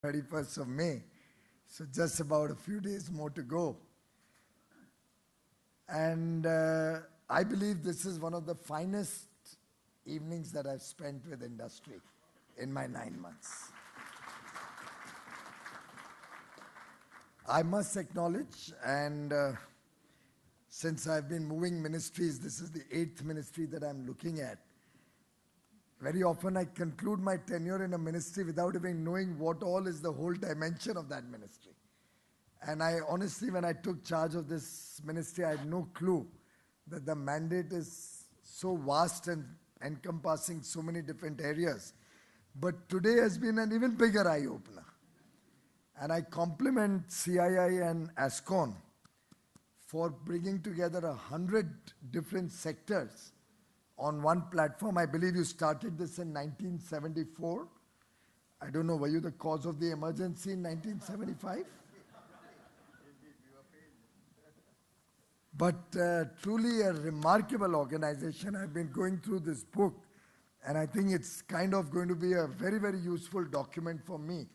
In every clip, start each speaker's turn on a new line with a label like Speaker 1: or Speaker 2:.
Speaker 1: 31st of May. So just about a few days more to go. And I believe this is one of the finest evenings that I've spent with industry in my 9 months. I must acknowledge, and since I've been moving ministries, this is the 8th ministry that I'm looking at. Very often I conclude my tenure in a ministry without even knowing what all is the whole dimension of that ministry. And I honestly, when I took charge of this ministry, I had no clue that the mandate is so vast and encompassing so many different areas. But today has been an even bigger eye-opener. And I compliment CII and ASCON for bringing together 100 different sectors on one platform. I believe you started this in 1974. I don't know, were you the cause of the emergency in 1975? But truly a remarkable organization. I've been going through this book, and I think it's kind of going to be a very, very useful document for me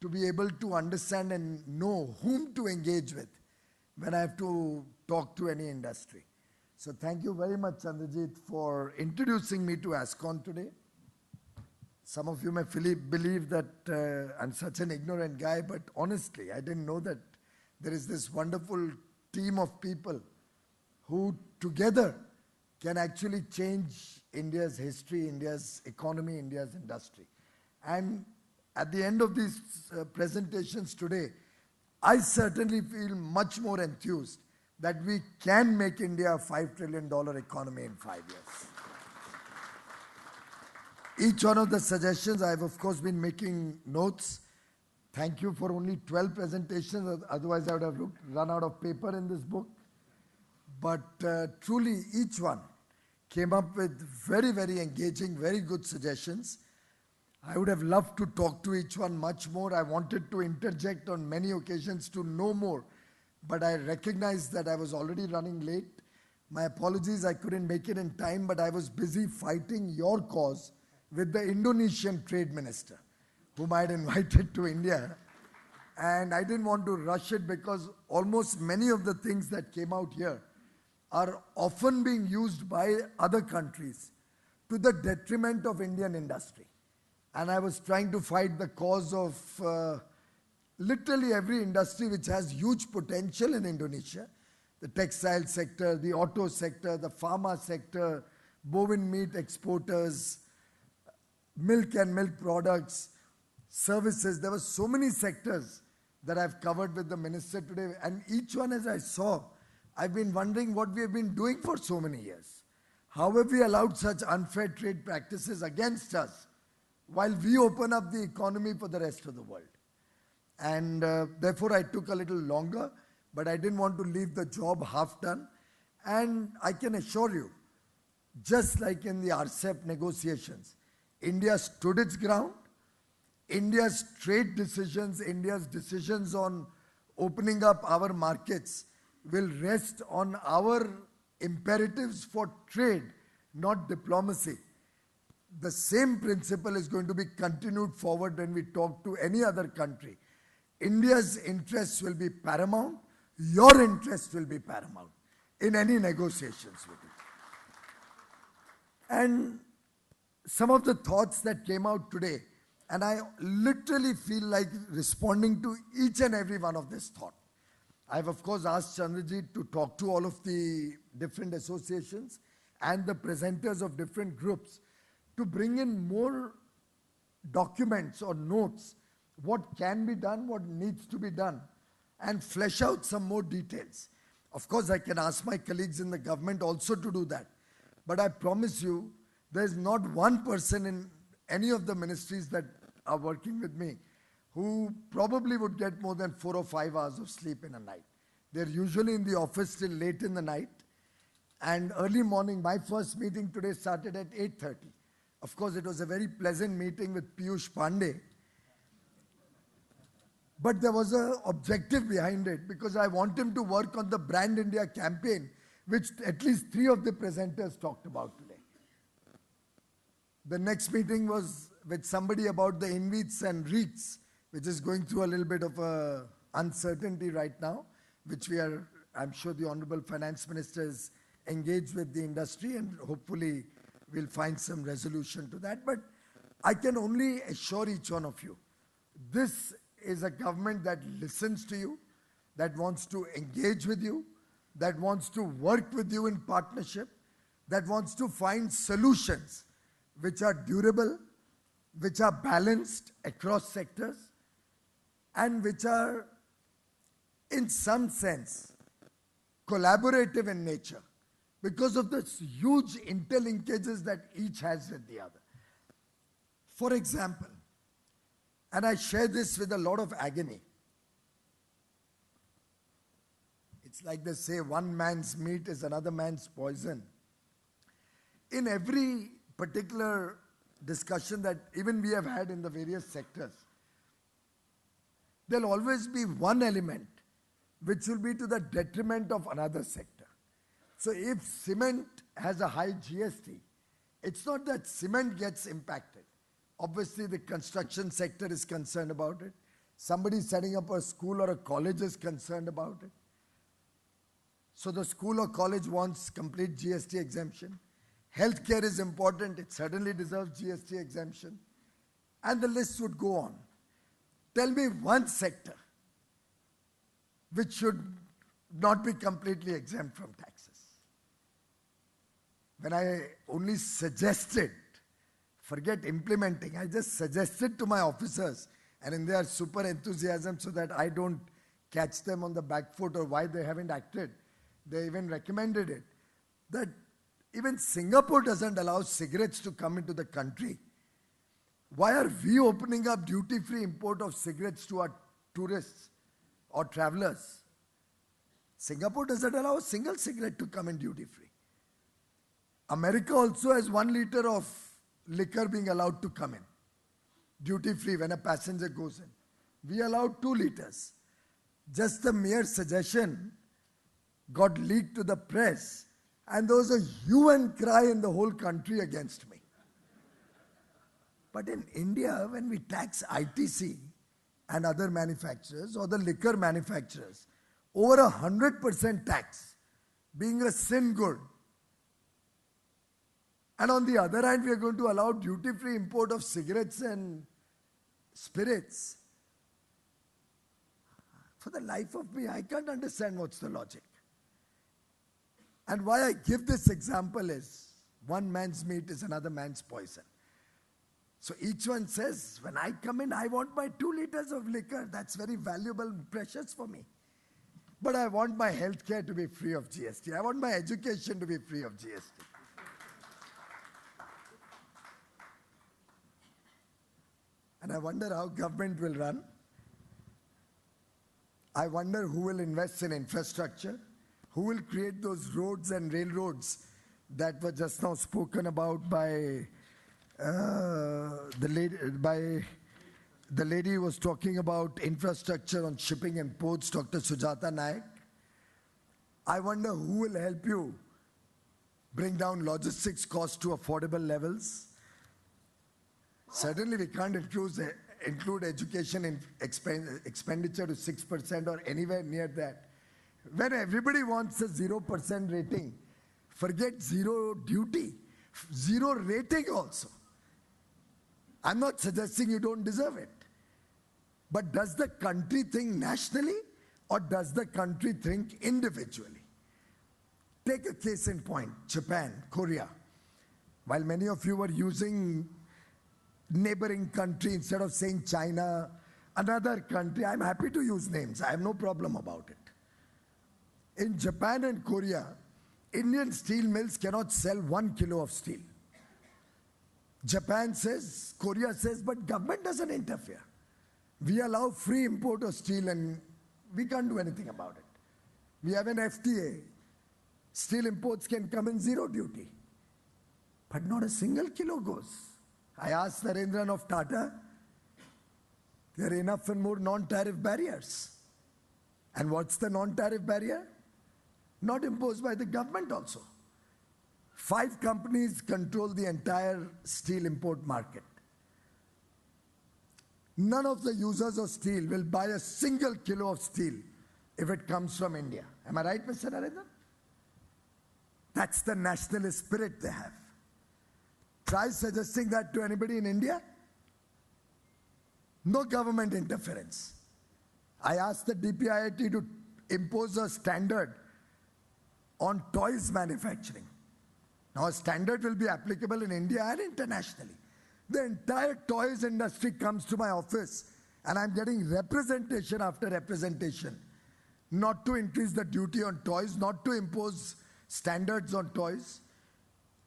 Speaker 1: to be able to understand and know whom to engage with when I have to talk to any industry. So thank you very much, Chandrajit, for introducing me to ASCON today. Some of you may believe that I'm such an ignorant guy, but honestly, I didn't know that there is this wonderful team of people who together can actually change India's history, India's economy, India's industry. And at the end of these presentations today, I certainly feel much more enthused that we can make India a $5 trillion economy in 5 years. Each one of the suggestions, I've of course been making notes. Thank you for only 12 presentations, otherwise I would have run out of paper in this book. But truly each one came up with very, very engaging, very good suggestions. I would have loved to talk to each one much more. I wanted to interject on many occasions to know more, but I recognized that I was already running late. My apologies, I couldn't make it in time, but I was busy fighting your cause with the Indonesian trade minister, whom I had invited to India. And I didn't want to rush it because almost many of the things that came out here are often being used by other countries to the detriment of Indian industry. And I was trying to fight the cause of literally every industry which has huge potential in Indonesia. The textile sector, the auto sector, the pharma sector, bovine meat exporters, milk and milk products, services. There were so many sectors that I've covered with the minister today. And each one, as I saw, I've been wondering what we have been doing for so many years. How have we allowed such unfair trade practices against us while we open up the economy for the rest of the world? And therefore I took a little longer, but I didn't want to leave the job half done. And I can assure you, just like in the RCEP negotiations, India stood its ground. India's trade decisions, India's decisions on opening up our markets will rest on our imperatives for trade, not diplomacy. The same principle is going to be continued forward when we talk to any other country. India's interests will be paramount. Your interests will be paramount in any negotiations with it. And some of the thoughts that came out today, and I literally feel like responding to each and every one of this thought. I've of course asked Chandrajit to talk to all of the different associations and the presenters of different groups to bring in more documents or notes, what can be done, what needs to be done, and flesh out some more details. Of course, I can ask my colleagues in the government also to do that. But I promise you, there's not one person in any of the ministries that are working with me who probably would get more than 4 or 5 hours of sleep in a night. They're usually in the office till late in the night. And early morning, my first meeting today started at 8:30. Of course, it was a very pleasant meeting with Piyush Pandey. But there was an objective behind it because I want him to work on the Brand India campaign, which at least 3 of the presenters talked about today. The next meeting was with somebody about the InVITs and REITs which is going through a little bit of a uncertainty right now, which I'm sure the Honorable Finance Minister is engaged with the industry, and hopefully we'll find some resolution to that. But I can only assure each one of you, this is a government that listens to you, that wants to engage with you, that wants to work with you in partnership, that wants to find solutions which are durable, which are balanced across sectors, and which are, in some sense, collaborative in nature because of the huge interlinkages that each has with the other. For example, and I share this with a lot of agony, it's like they say, one man's meat is another man's poison. In every particular discussion that even we have had in the various sectors, there'll always be one element which will be to the detriment of another sector. So if cement has a high GST, it's not that cement gets impacted. Obviously, the construction sector is concerned about it. Somebody setting up a school or a college is concerned about it. So the school or college wants complete GST exemption. Healthcare is important. It certainly deserves GST exemption. And the list would go on. Tell me one sector which should not be completely exempt from taxes. When I only suggested, forget implementing, I just suggested to my officers, and in their super enthusiasm so that I don't catch them on the back foot or why they haven't acted, they even recommended it, that even Singapore doesn't allow cigarettes to come into the country. Why are we opening up duty-free import of cigarettes to our tourists or travelers? Singapore doesn't allow a single cigarette to come in duty-free. America also has 1 liter of liquor being allowed to come in duty-free when a passenger goes in. We allowed 2 liters. Just the mere suggestion got leaked to the press, and there was a hue and cry in the whole country against me. But in India, when we tax ITC and other manufacturers or the liquor manufacturers, over 100% tax, being a sin good. And on the other hand, we are going to allow duty-free import of cigarettes and spirits. For the life of me, I can't understand what's the logic. And why I give this example is, one man's meat is another man's poison. So each one says, when I come in, I want my 2 liters of liquor. That's very valuable and precious for me. But I want my healthcare to be free of GST. I want my education to be free of GST. And I wonder how government will run. I wonder who will invest in infrastructure, who will create those roads and railroads that were just now spoken about by the lady who was talking about infrastructure on shipping and ports, Dr. Sujata Naik. I wonder who will help you bring down logistics costs to affordable levels. Certainly we can't include education in expenditure to 6% or anywhere near that. When everybody wants a 0% rating, forget zero duty, zero rating also. I'm not suggesting you don't deserve it. But does the country think nationally or does the country think individually? Take a case in point, Japan, Korea. While many of you were using neighboring country instead of saying China, another country, I'm happy to use names. I have no problem about it. In Japan and Korea, Indian steel mills cannot sell 1 kilo of steel. Japan says, Korea says, but government doesn't interfere. We allow free import of steel and we can't do anything about it. We have an FTA. Steel imports can come in zero duty. But not a single kilo goes. I asked Narendran of Tata, there are enough and more non-tariff barriers. And what's the non-tariff barrier? Not imposed by the government also. 5 companies control the entire steel import market. None of the users of steel will buy a single kilo of steel if it comes from India. Am I right, Mr. Narendran? That's the nationalist spirit they have. Try suggesting that to anybody in India. No government interference. I asked the DPIIT to impose a standard on toys manufacturing. Now, a standard will be applicable in India and internationally. The entire toys industry comes to my office and I'm getting representation after representation. Not to increase the duty on toys, not to impose standards on toys.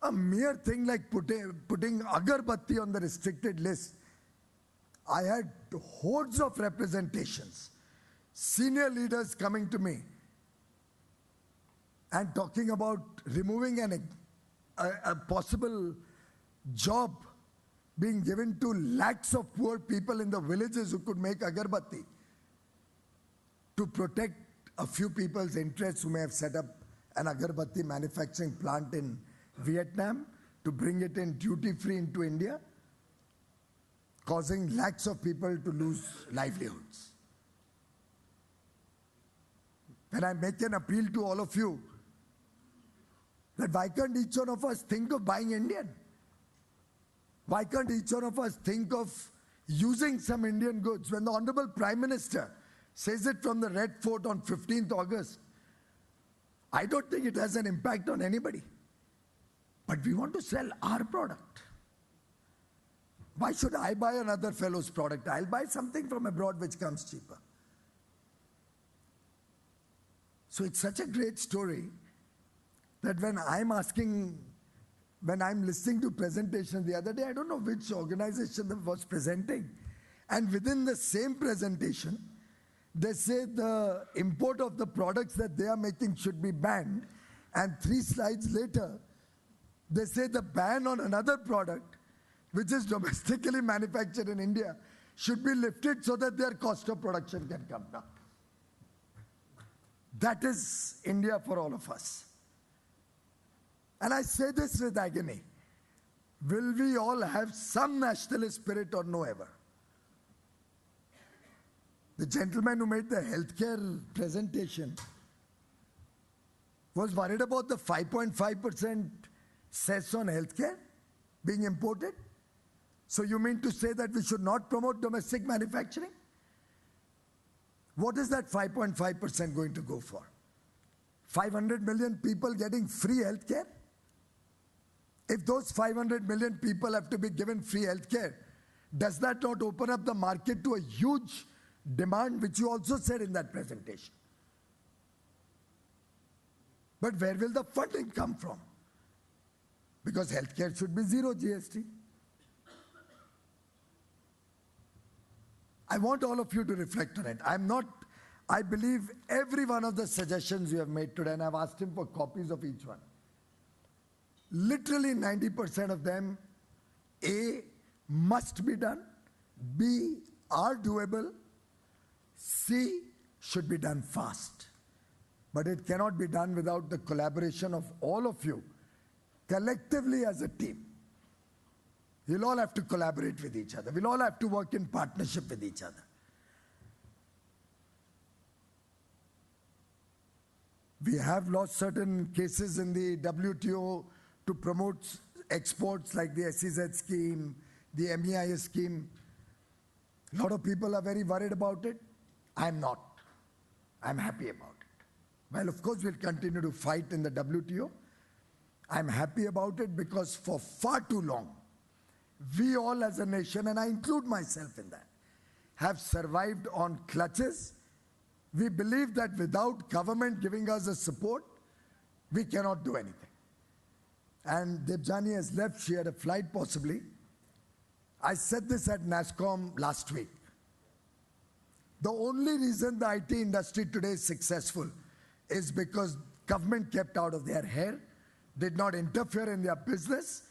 Speaker 1: A mere thing like putting agarbatti on the restricted list. I had hordes of representations, senior leaders coming to me and talking about removing a possible job being given to lakhs of poor people in the villages who could make agarbatti to protect a few people's interests who may have set up an agarbatti manufacturing plant in Vietnam to bring it in duty-free into India, causing lakhs of people to lose livelihoods. When I make an appeal to all of you, that why can't each one of us think of buying Indian? Why can't each one of us think of using some Indian goods? When the Honorable Prime Minister says it from the Red Fort on 15th August, I don't think it has an impact on anybody. But we want to sell our product. Why should I buy another fellow's product? I'll buy something from abroad which comes cheaper. So it's such a great story that when I'm listening to presentations the other day, I don't know which organization was presenting, and within the same presentation, they say the import of the products that they are making should be banned, and 3 slides later, they say the ban on another product, which is domestically manufactured in India, should be lifted so that their cost of production can come down. That is India for all of us. And I say this with agony. Will we all have some nationalist spirit or no ever? The gentleman who made the healthcare presentation was worried about the 5.5% cess on healthcare being imported. So you mean to say that we should not promote domestic manufacturing? What is that 5.5% going to go for? 500 million people getting free healthcare? If those 500 million people have to be given free healthcare, does that not open up the market to a huge demand, which you also said in that presentation? But where will the funding come from? Because healthcare should be zero GST. I want all of you to reflect on it. I believe every one of the suggestions you have made today, and I've asked him for copies of each one. Literally 90% of them, A, must be done, B, are doable, C, should be done fast. But it cannot be done without the collaboration of all of you, collectively as a team. We'll all have to collaborate with each other. We'll all have to work in partnership with each other. We have lost certain cases in the WTO to promote exports like the SEZ scheme, the MEIS scheme. A lot of people are very worried about it. I'm not. I'm happy about it. Well, of course, we'll continue to fight in the WTO. I'm happy about it because for far too long, we all as a nation, and I include myself in that, have survived on clutches. We believe that without government giving us the support, we cannot do anything. And Debjani has left. She had a flight possibly. I said this at NASSCOM last week. The only reason the IT industry today is successful is because government kept out of their hair, did not interfere in their business,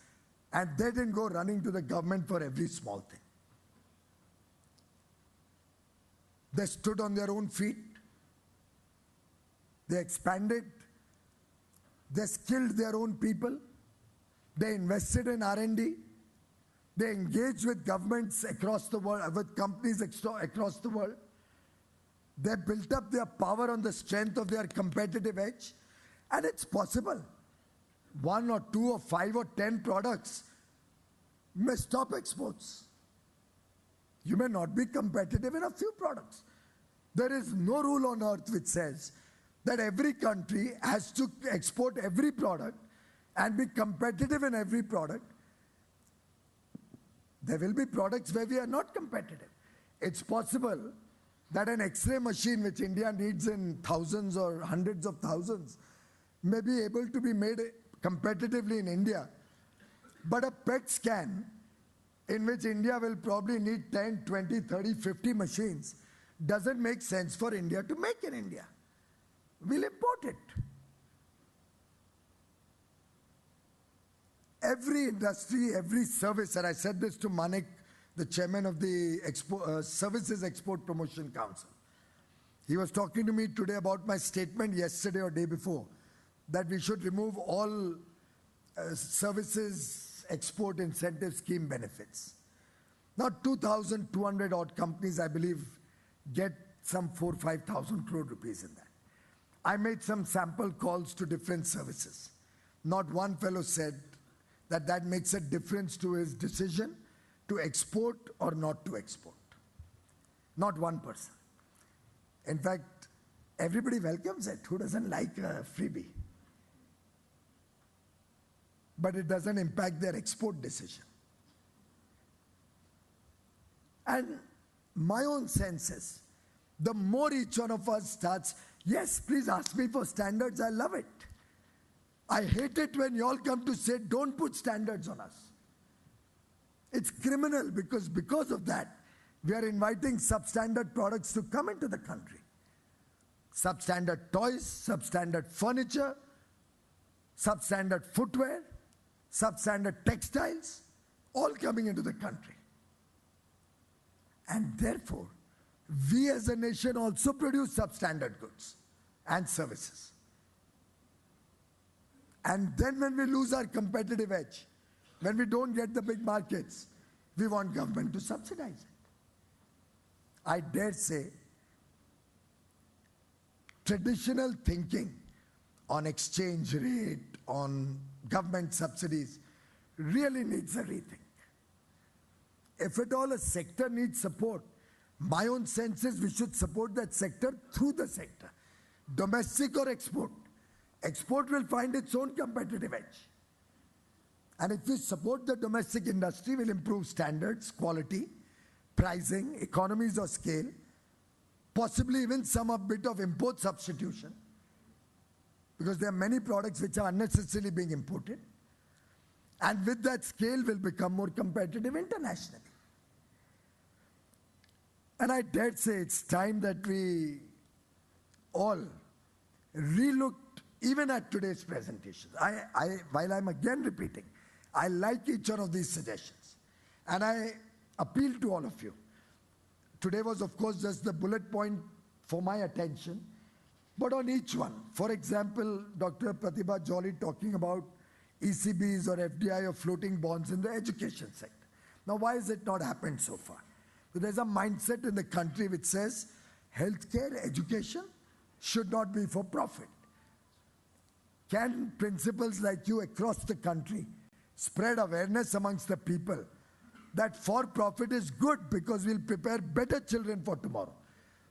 Speaker 1: and they didn't go running to the government for every small thing. They stood on their own feet. They expanded. They skilled their own people. They invested in R&D. They engage with governments across the world, with companies across the world. They built up their power on the strength of their competitive edge. And it's possible. 1 or 2 or 5 or 10 products may stop exports. You may not be competitive in a few products. There is no rule on earth which says that every country has to export every product and be competitive in every product. There will be products where we are not competitive. It's possible that an X-ray machine which India needs in thousands or hundreds of thousands may be able to be made competitively in India. But a PET scan in which India will probably need 10, 20, 30, 50 machines doesn't make sense for India to make in India. We'll import it. Every industry, every service, and I said this to Manik, the chairman of the Services Export Promotion Council. He was talking to me today about my statement yesterday or day before, that we should remove all services export incentive scheme benefits. Now 2,200 odd companies, I believe, get some 4,000-5,000 crore rupees in that. I made some sample calls to different services. Not one fellow said that that makes a difference to his decision to export or not to export. Not one person. In fact, everybody welcomes it. Who doesn't like a freebie? But it doesn't impact their export decision. And my own sense is, the more each one of us starts, yes, please ask me for standards, I love it. I hate it when you all come to say, don't put standards on us. It's criminal because of that, we are inviting substandard products to come into the country. Substandard toys, substandard furniture, substandard footwear, substandard textiles, all coming into the country. And therefore, we as a nation also produce substandard goods and services. And then when we lose our competitive edge, when we don't get the big markets, we want government to subsidize it. I dare say, traditional thinking on exchange rate, on government subsidies, really needs a rethink. If at all a sector needs support, my own sense is we should support that sector through the sector, domestic or export. Export will find its own competitive edge. And if we support the domestic industry, we'll improve standards, quality, pricing, economies of scale, possibly even some a bit of import substitution, because there are many products which are unnecessarily being imported. And with that scale, we'll become more competitive internationally. And I dare say it's time that we all relooked even at today's presentations. While I'm again repeating, I like each one of these suggestions. And I appeal to all of you. Today was, of course, just the bullet point for my attention. But on each one, for example, Dr. Pratibha Jolly talking about ECBs or FDI or floating bonds in the education sector. Now, why has it not happened so far? So there's a mindset in the country which says healthcare, education should not be for profit. Can principals like you across the country spread awareness amongst the people that for profit is good because we'll prepare better children for tomorrow?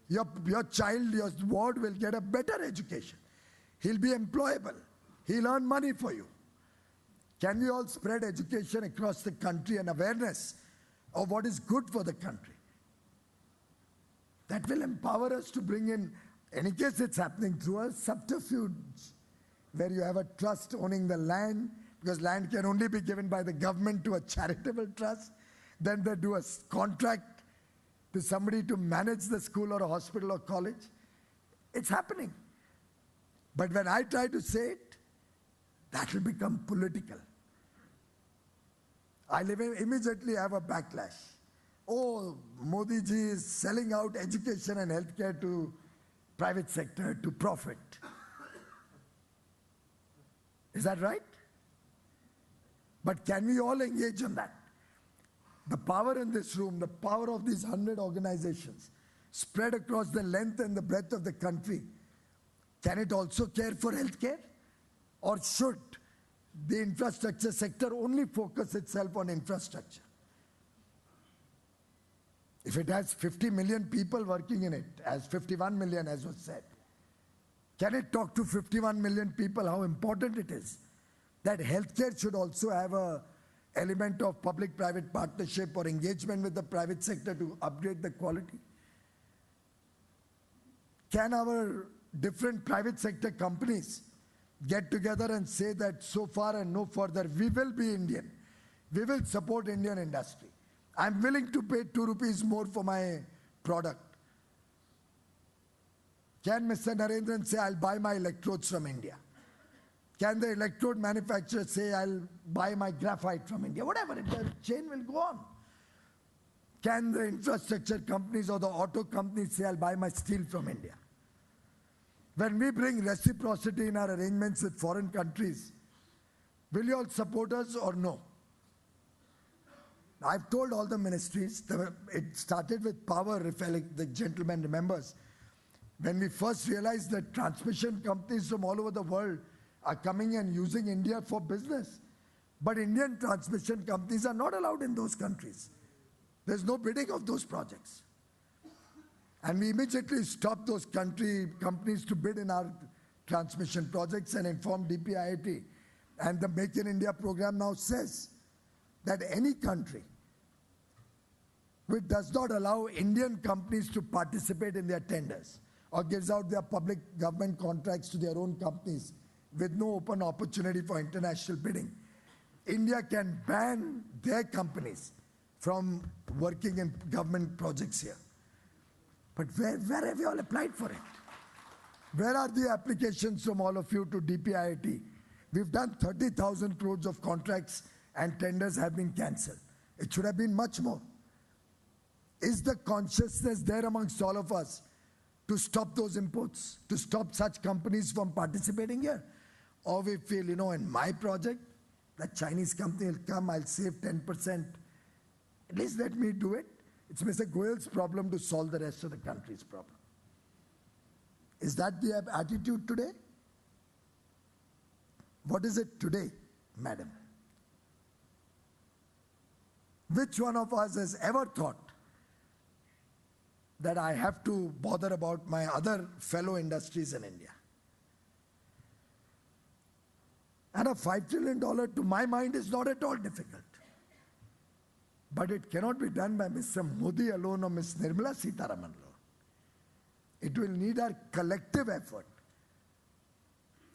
Speaker 1: Your child, your ward will get a better education. He'll be employable. He'll earn money for you. Can we all spread education across the country and awareness of what is good for the country? That will empower us to bring in any case it's happening through a subterfuge, where you have a trust owning the land, because land can only be given by the government to a charitable trust. Then they do a contract to somebody to manage the school or a hospital or college. It's happening. But when I try to say it, that will become political. I immediately have a backlash. Oh, Modi ji is selling out education and healthcare to private sector to profit. Is that right? But can we all engage on that? The power in this room, the power of these 100 organizations spread across the length and the breadth of the country, can it also care for healthcare? Or should the infrastructure sector only focus itself on infrastructure? If it has 50 million people working in it, as 51 million as was said, can it talk to 51 million people how important it is that healthcare should also have a element of public-private partnership or engagement with the private sector to upgrade the quality? Can our different private sector companies get together and say that so far and no further, we will be Indian, we will support Indian industry, I'm willing to pay 2 rupees more for my product? Can Mr. Narendran say, I'll buy my electrodes from India? Can the electrode manufacturer say, I'll buy my graphite from India? Whatever, the chain will go on. Can the infrastructure companies or the auto companies say, I'll buy my steel from India? When we bring reciprocity in our arrangements with foreign countries, will you all support us or no? I've told all the ministries, it started with power, if the gentleman remembers. When we first realized that transmission companies from all over the world are coming and using India for business, but Indian transmission companies are not allowed in those countries. There's no bidding of those projects. And we immediately stopped those companies to bid in our transmission projects and informed DPIIT. And the Make in India program now says that any country which does not allow Indian companies to participate in their tenders or gives out their public government contracts to their own companies with no open opportunity for international bidding, India can ban their companies from working in government projects here. But where have you all applied for it? Where are the applications from all of you to DPIIT? We've done 30,000 crores of contracts and tenders have been cancelled. It should have been much more. Is the consciousness there amongst all of us to stop those imports, to stop such companies from participating here? Or we feel, in my project, that Chinese company will come, I'll save 10%. At least let me do it. It's Mr. Goyal's problem to solve the rest of the country's problem. Is that the attitude today? What is it today, madam? Which one of us has ever thought that I have to bother about my other fellow industries in India? And a $5 trillion, to my mind, is not at all difficult. But it cannot be done by Mr. Modi alone or Ms. Nirmala Sitharaman alone. It will need our collective effort.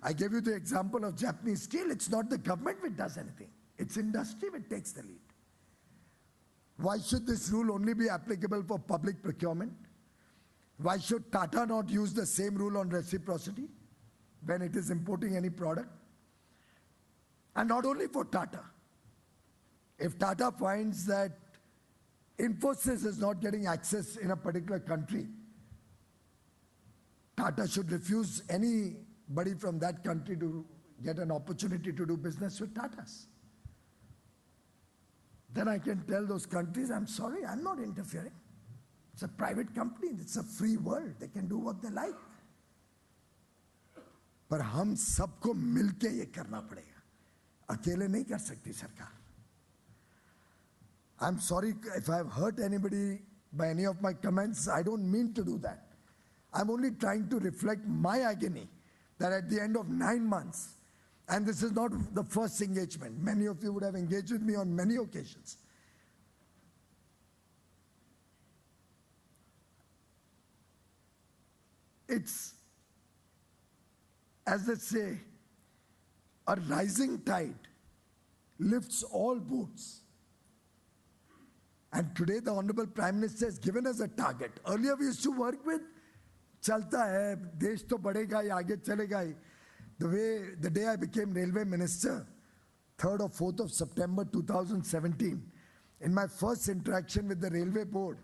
Speaker 1: I gave you the example of Japanese steel. It's not the government which does anything. It's industry which takes the lead. Why should this rule only be applicable for public procurement? Why should Tata not use the same rule on reciprocity when it is importing any product? And not only for Tata. If Tata finds that Infosys is not getting access in a particular country, Tata should refuse anybody from that country to get an opportunity to do business with Tatas. Then I can tell those countries, I'm sorry, I'm not interfering. It's a private company, it's a free world, they can do what they like. पर हम सबको मिलके ये करना पड़ेगा, अकेले नहीं कर सकती सरकार. I'm sorry if I've hurt anybody by any of my comments. I don't mean to do that. I'm only trying to reflect my agony that at the end of 9 months, and this is not the first engagement, many of you would have engaged with me on many occasions. It's, as they say, a rising tide lifts all boats. And today the Honorable Prime Minister has given us a target. Earlier we used to work with, chalta hai, desh to badega hi, aage chalega hi. The day I became Railway Minister, 3rd or 4th of September 2017, in my first interaction with the Railway Board,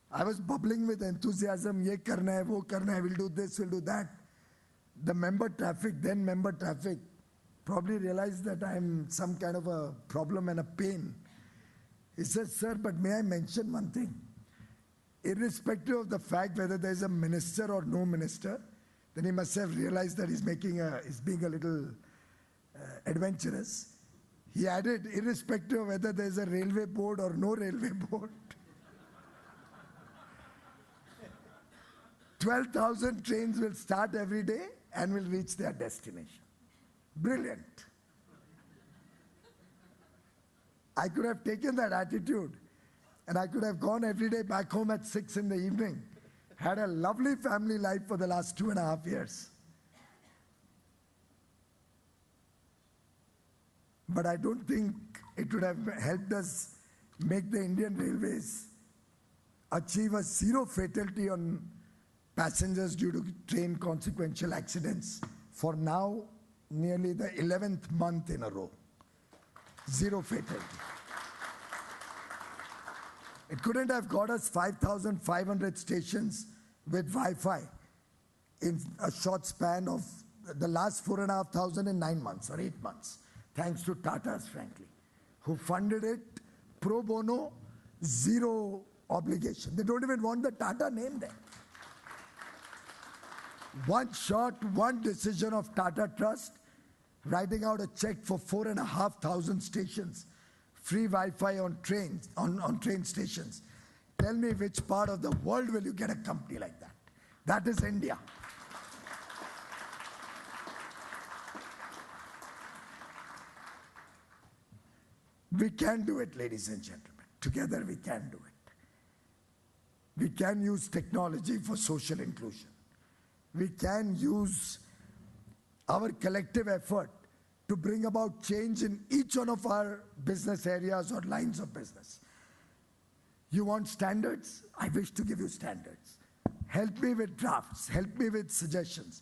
Speaker 1: I was bubbling with enthusiasm, ye karna hai, wo karna hai, we'll do this, we'll do that. The member traffic, then member traffic, probably realized that I'm some kind of a problem and a pain. He says, sir, but may I mention one thing? Irrespective of the fact whether there's a minister or no minister, then he must have realized that he's being a little adventurous. He added, irrespective of whether there's a railway board or no railway board, 12,000 trains will start every day and will reach their destination. Brilliant. I could have taken that attitude and I could have gone every day back home at 6 in the evening, had a lovely family life for the last 2.5 years. But I don't think it would have helped us make the Indian Railways achieve a zero fatality on passengers due to train consequential accidents for now nearly the 11th month in a row. Zero fatality. It couldn't have got us 5,500 stations with Wi-Fi in a short span of the last 4,500 in 9 months or 8 months, thanks to Tata's, frankly, who funded it pro bono, zero obligation. They don't even want the Tata name there. One shot, one decision of Tata Trust, writing out a check for 4,500 stations, free Wi-Fi on trains, on train stations. Tell me which part of the world will you get a company like that? That is India. We can do it, ladies and gentlemen. Together we can do it. We can use technology for social inclusion. We can use our collective effort to bring about change in each one of our business areas or lines of business. You want standards? I wish to give you standards. Help me with drafts, help me with suggestions.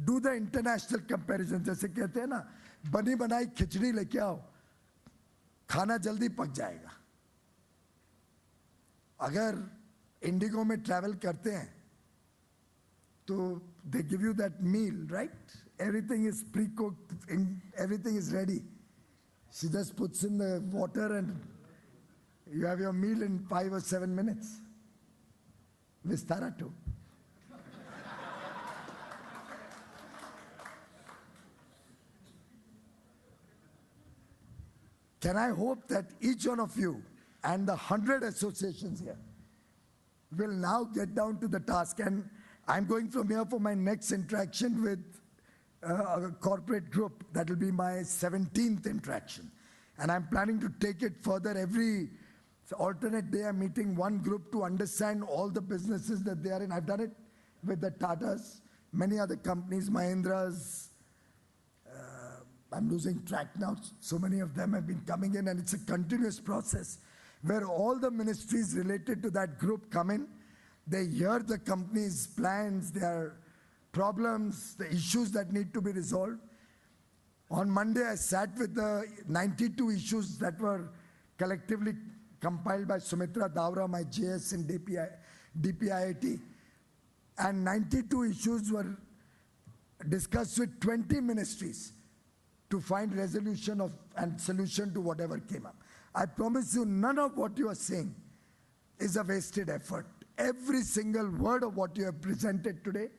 Speaker 1: Do the international comparison. जैसे कहते हैं ना, बनी बनाई खिचड़ी लेके आओ, खाना जल्दी पक जाएगा. अगर इंडिगो में ट्रैवल करते हैं, तो they give you that meal, right? Everything is pre-cooked, everything is ready. She just puts in the water and you have your meal in 5 or 7 minutes. Vistara too. Can I hope that each one of you and the 100 associations here will now get down to the task, and I'm going from here for my next interaction with a corporate group. That will be my 17th interaction. And I'm planning to take it further. Every alternate day I'm meeting one group to understand all the businesses that they are in. I've done it with the Tatas, many other companies, Mahindras. I'm losing track now. So many of them have been coming in, and it's a continuous process where all the ministries related to that group come in. They hear the company's plans, their problems, the issues that need to be resolved. On Monday, I sat with the 92 issues that were collectively compiled by Sumitra Davra, my JS in DPIIT. And 92 issues were discussed with 20 ministries to find resolution of and solution to whatever came up. I promise you, none of what you are saying is a wasted effort. Every single word of what you have presented today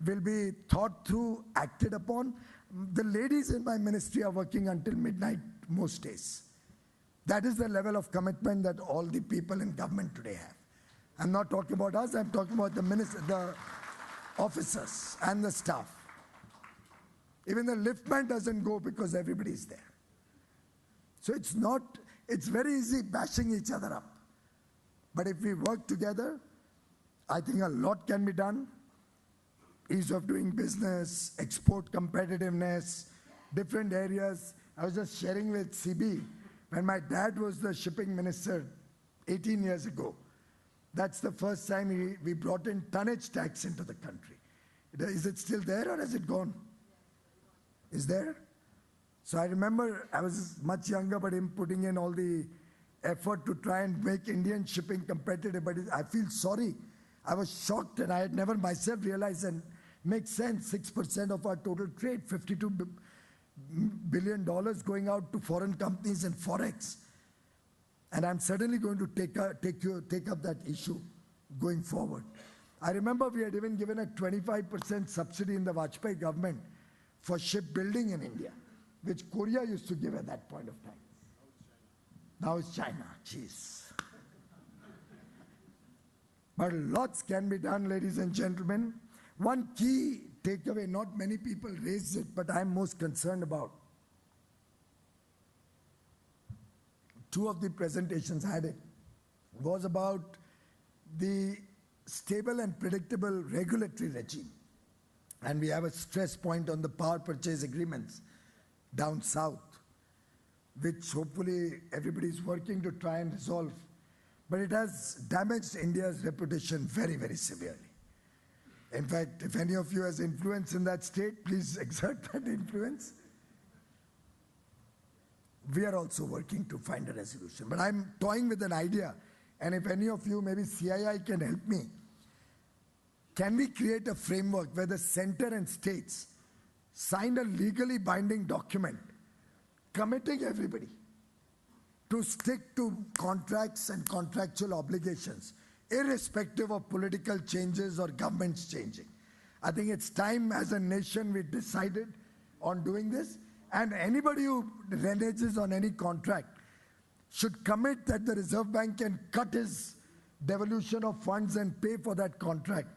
Speaker 1: will be thought through, acted upon. The ladies in my ministry are working until midnight most days. That is the level of commitment that all the people in government today have. I'm not talking about us, I'm talking about the officers and the staff. Even the liftman doesn't go because everybody is there. So it's very easy bashing each other up. But if we work together, I think a lot can be done. Ease of doing business, export competitiveness, different areas. I was just sharing with CB, when my dad was the shipping minister 18 years ago, that's the first time we brought in tonnage tax into the country. Is it still there or has it gone? Is there? So I remember I was much younger, but him putting in all the effort to try and make Indian shipping competitive. But I feel sorry. I was shocked, and I had never myself realized, and makes sense, 6% of our total trade, $52 billion going out to foreign companies and Forex. And I'm certainly going to take up that issue going forward. I remember we had even given a 25% subsidy in the Vajpayee government for shipbuilding in India, which Korea used to give at that point of time. Now it's China. Jeez. But lots can be done, ladies and gentlemen. One key takeaway, not many people raised it, but I'm most concerned about. Two of the presentations had it, was about the stable and predictable regulatory regime. And we have a stress point on the power purchase agreements down south, which hopefully everybody is working to try and resolve. But it has damaged India's reputation very, very severely. In fact, if any of you has influence in that state, please exert that influence. We are also working to find a resolution. But I'm toying with an idea, and if any of you, maybe CII can help me, can we create a framework where the center and states sign a legally binding document committing everybody to stick to contracts and contractual obligations, irrespective of political changes or governments changing? I think it's time as a nation we decided on doing this. And anybody who reneges on any contract should commit that the Reserve Bank can cut his devolution of funds and pay for that contract,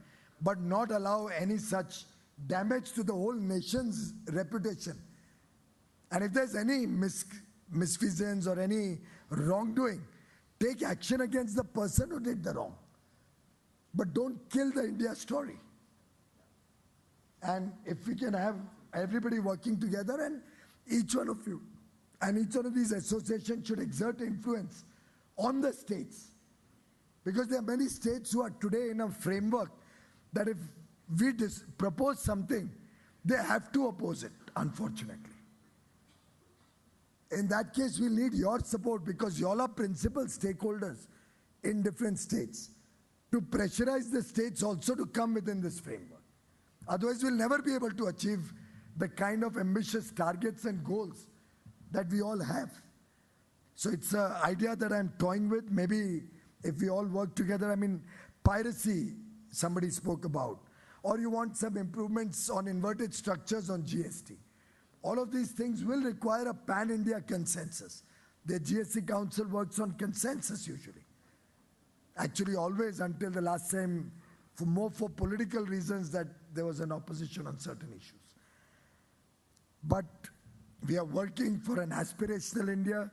Speaker 1: but not allow any such damage to the whole nation's reputation. And if there's any misfeasance or any wrongdoing, take action against the person who did the wrong. But don't kill the India story. And if we can have everybody working together, and each one of you and each one of these associations should exert influence on the states. Because there are many states who are today in a framework that if we propose something, they have to oppose it, unfortunately. In that case, we need your support because you all are principal stakeholders in different states to pressurize the states also to come within this framework. Otherwise, we'll never be able to achieve the kind of ambitious targets and goals that we all have. So it's an idea that I'm toying with. Maybe if we all work together, I mean, piracy, somebody spoke about, or you want some improvements on inverted structures on GST. All of these things will require a pan-India consensus. The GST Council works on consensus usually. Actually, always until the last time, more for political reasons that there was an opposition on certain issues. But we are working for an aspirational India,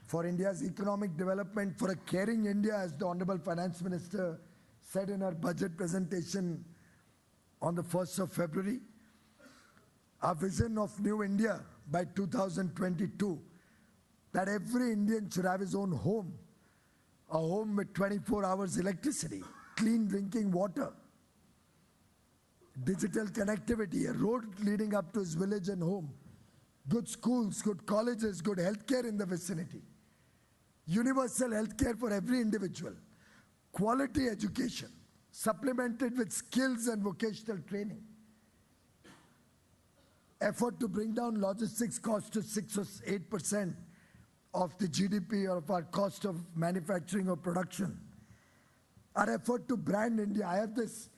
Speaker 1: for India's economic development, for a caring India, as the Honorable Finance Minister said in her budget presentation on the 1st of February. Our vision of New India by 2022, that every Indian should have his own home, a home with 24 hours electricity, clean drinking water, digital connectivity, a road leading up to his village and home, good schools, good colleges, good healthcare in the vicinity, universal healthcare for every individual, quality education, supplemented with skills and vocational training, effort to bring down logistics costs to 6 or 8% of the GDP or of our cost of manufacturing or production. Our effort to brand India. I have this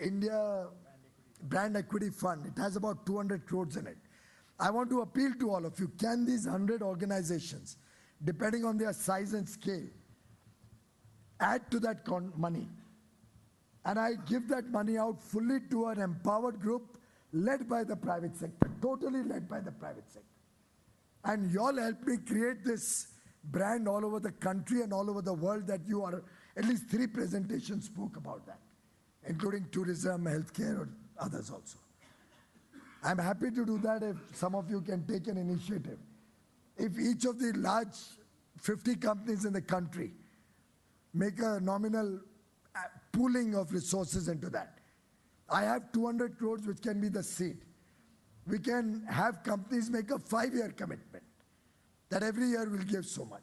Speaker 1: India Brand Equity Fund. It has about 200 crores in it. I want to appeal to all of you. Can these 100 organizations, depending on their size and scale, add to that money? And I give that money out fully to an empowered group led by the private sector, totally led by the private sector. And you all help me create this brand all over the country and all over the world that you are, at least 3 presentations spoke about that, including tourism, healthcare, or others also. I'm happy to do that if some of you can take an initiative. If each of the large 50 companies in the country make a nominal pooling of resources into that. I have 200 crores which can be the seed. We can have companies make a 5-year commitment that every year will give so much.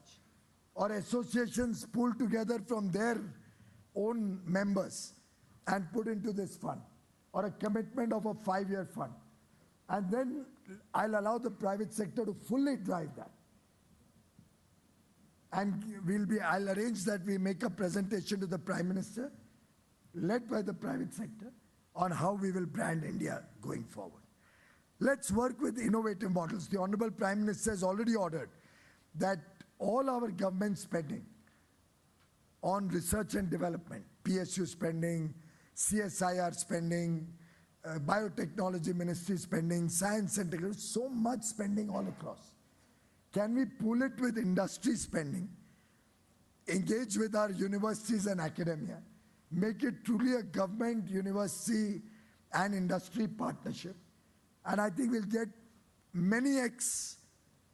Speaker 1: Or associations pool together from their own members and put into this fund. Or a commitment of a 5-year fund. And then I'll allow the private sector to fully drive that. And I'll arrange that we make a presentation to the Prime Minister, led by the private sector, on how we will brand India going forward. Let's work with innovative models. The Honorable Prime Minister has already ordered that all our government spending on research and development, PSU spending, CSIR spending, biotechnology ministry spending, science and technology, so much spending all across. Can we pool it with industry spending, engage with our universities and academia, make it truly a government, university and industry partnership? And I think we'll get many X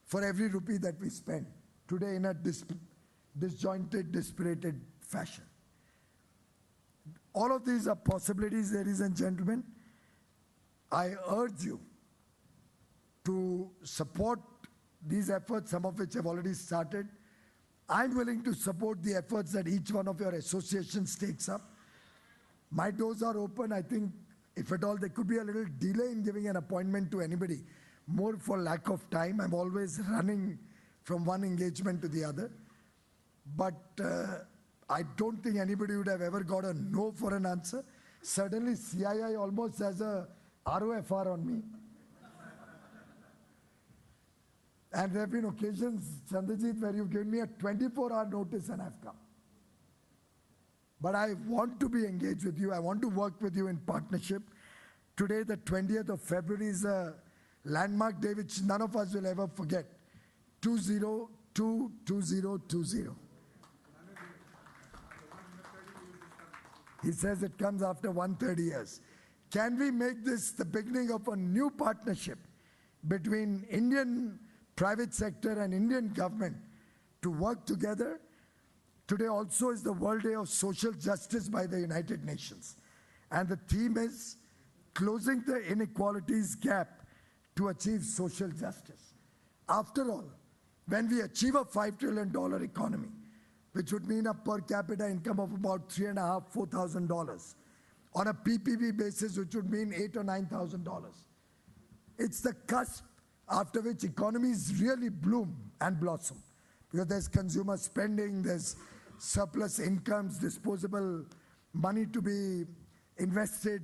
Speaker 1: for every rupee that we spend today in a disjointed, dispirited fashion. All of these are possibilities, ladies and gentlemen. I urge you to support these efforts, some of which have already started. I'm willing to support the efforts that each one of your associations takes up. My doors are open. I think, if at all, there could be a little delay in giving an appointment to anybody, more for lack of time. I'm always running from one engagement to the other. But I don't think anybody would have ever got a no for an answer. Certainly, CII almost has a ROFR on me. And there have been occasions, Chandrajit, where you've given me a 24-hour notice and I've come. But I want to be engaged with you. I want to work with you in partnership. Today, the 20th of February, is a landmark day which none of us will ever forget. 202020. He says it comes after 130 years. Can we make this the beginning of a new partnership between Indian private sector and Indian government to work together? Today also is the World Day of Social Justice by the United Nations. And the theme is closing the inequalities gap to achieve social justice. After all, when we achieve a $5 trillion economy, which would mean a per capita income of about $3,500 to $4,000, on a PPP basis, which would mean $8,000 or $9,000. It's the cusp after which economies really bloom and blossom. Because there's consumer spending, there's surplus incomes, disposable money to be invested.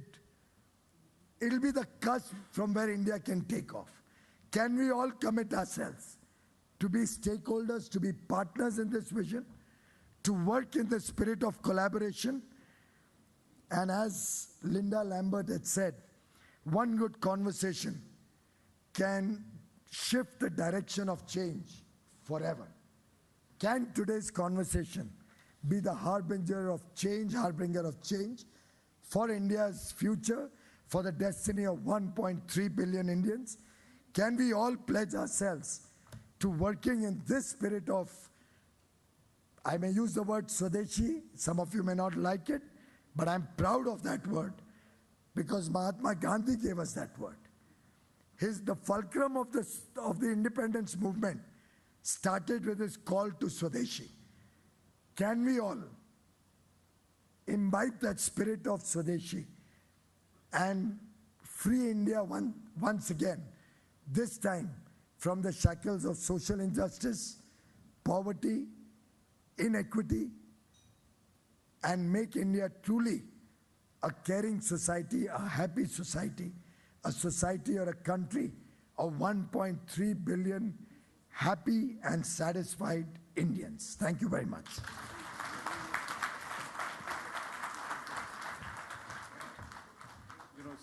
Speaker 1: It'll be the cusp from where India can take off. Can we all commit ourselves to be stakeholders, to be partners in this vision, to work in the spirit of collaboration? And as Linda Lambert had said, one good conversation can shift the direction of change forever. Can today's conversation be the harbinger of change for India's future, for the destiny of 1.3 billion Indians? Can we all pledge ourselves to working in this spirit of, I may use the word Swadeshi, some of you may not like it, but I'm proud of that word because Mahatma Gandhi gave us that word. The fulcrum of the independence movement started with his call to Swadeshi. Can we all imbibe that spirit of Swadeshi and free India once again, this time from the shackles of social injustice, poverty, inequity, and make India truly a caring society, a happy society, a society or a country of 1.3 billion happy and satisfied Indians. Thank you very much.
Speaker 2: You know,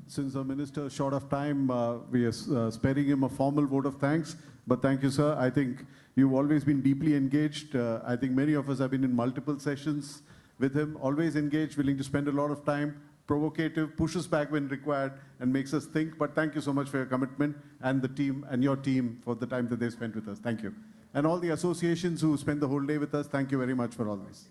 Speaker 2: since the minister is short of time, we are sparing him a formal vote of thanks. But thank you, sir. I think you've always been deeply engaged. I think many of us have been in multiple sessions with him, always engaged, willing to spend a lot of time, provocative, pushes back when required, and makes us think. But thank you so much for your commitment and the team and your team for the time that they've spent with us. Thank you. And all the associations who spend the whole day with us, thank you very much for all this.